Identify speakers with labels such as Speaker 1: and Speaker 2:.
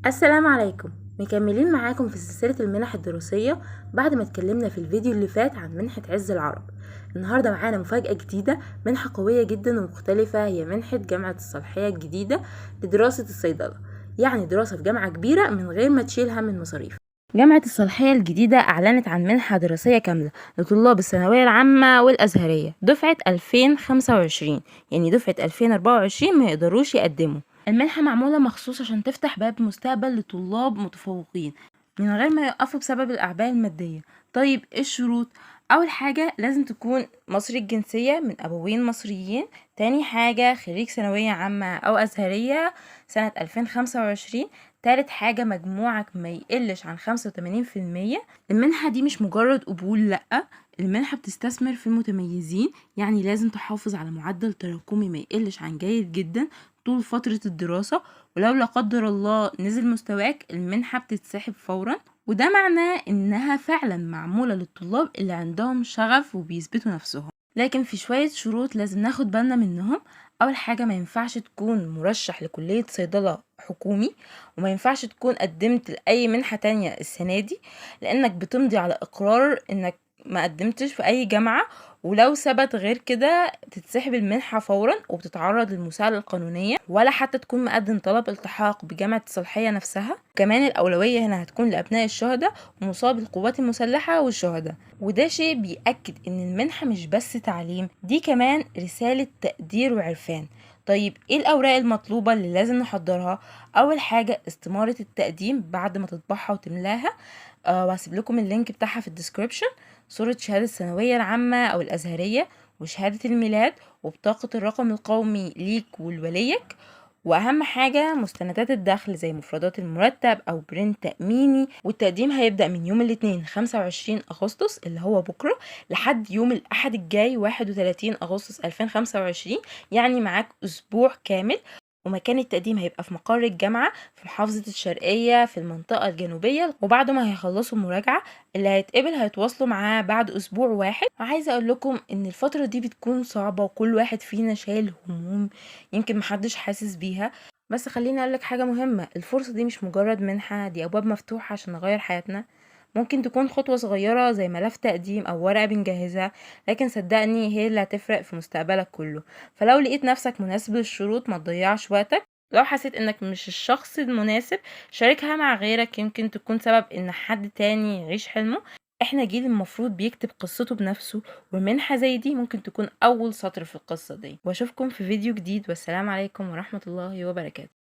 Speaker 1: السلام عليكم. مكملين معاكم في سلسلة المنح الدراسية بعد ما اتكلمنا في الفيديو اللي فات عن منحة عز العرب. النهاردة معانا مفاجأة جديدة، منحة قوية جدا ومختلفة، هي منحة جامعة الصالحية الجديدة لدراسة الصيدلة، يعني دراسة في جامعة كبيرة من غير ما تشيل هم المصاريف. جامعة الصالحية الجديدة أعلنت عن منحة دراسية كاملة لطلاب الثانوية العامة والأزهرية دفعة 2025، يعني دفعة 2024 ما يقدروش يقدموا. المنحة معمولة مخصوص عشان تفتح باب مستقبل لطلاب متفوقين من غير ما يقفوا بسبب الأعباء المادية. طيب ايه الشروط؟ أول حاجة لازم تكون مصري الجنسية من أبوين مصريين. تاني حاجة خريج ثانوية عامة أو أزهرية سنة 2025. تالت حاجة مجموعك ما يقلش عن 85%. المنحة دي مش مجرد قبول، لأ، المنحة بتستثمر في المتميزين، يعني لازم تحافظ على معدل تراكمي ما يقلش عن جيد جدا طول فترة الدراسة، ولو لا قدر الله نزل مستواك المنحة بتتسحب فورا. وده معناه انها فعلا معمولة للطلاب اللي عندهم شغف وبيثبتوا نفسهم. لكن في شوية شروط لازم ناخد بالنا منهم. اول حاجة ما ينفعش تكون مرشح لكلية صيدلة حكومي، وما ينفعش تكون قدمت لأي منحة تانية السنة دي، لانك بتمضي على اقرار انك ما قدمتش في اي جامعة، ولو ثبت غير كده تتسحب المنحة فورا وبتتعرض للمساءلة القانونية، ولا حتى تكون مقدم طلب التحاق بجامعة الصالحية نفسها. كمان الأولوية هنا هتكون لأبناء الشهداء ومصاب القوات المسلحة والشهداء، وده شيء بيأكد إن المنحة مش بس تعليم، دي كمان رسالة تقدير وعرفان. طيب ايه الأوراق المطلوبة اللي لازم نحضرها؟ أول حاجة استمارة التقديم بعد ما تطبعها وتملاها، وهسيب لكم اللينك بتاعها في الديسكريبشن. صورة شهادة الثانوية العامة أو الأزهرية، وشهادة الميلاد، وبطاقة الرقم القومي ليك ولوليك. واهم حاجة مستندات الدخل زي مفردات المرتب او برنت تأميني. والتقديم هيبدأ من يوم الاثنين 25 اغسطس اللي هو بكرة لحد يوم الاحد الجاي 31 اغسطس 2025، يعني معاك اسبوع كامل. ومكان التقديم هيبقى في مقر الجامعة في محافظة الشرقية في المنطقة الجنوبية. وبعد ما هيخلصوا المراجعة اللي هيتقبل هيتواصلوا معاه بعد اسبوع واحد. وعايزة اقول لكم ان الفترة دي بتكون صعبة وكل واحد فينا شايل هموم يمكن محدش حاسس بيها، بس خليني اقولك حاجة مهمة، الفرصة دي مش مجرد منحة، دي ابواب مفتوحة عشان نغير حياتنا. ممكن تكون خطوة صغيرة زي ملف تقديم او ورقة بنجهزها، لكن صدقني هي اللي هتفرق في مستقبلك كله. فلو لقيت نفسك مناسب للشروط ما تضيعش وقتك. لو حسيت انك مش الشخص المناسب شاركها مع غيرك، يمكن تكون سبب ان حد تاني يعيش حلمه. احنا جيل المفروض بيكتب قصته بنفسه، ومنحة زي دي ممكن تكون اول سطر في القصة دي. واشوفكم في فيديو جديد، والسلام عليكم ورحمة الله وبركاته.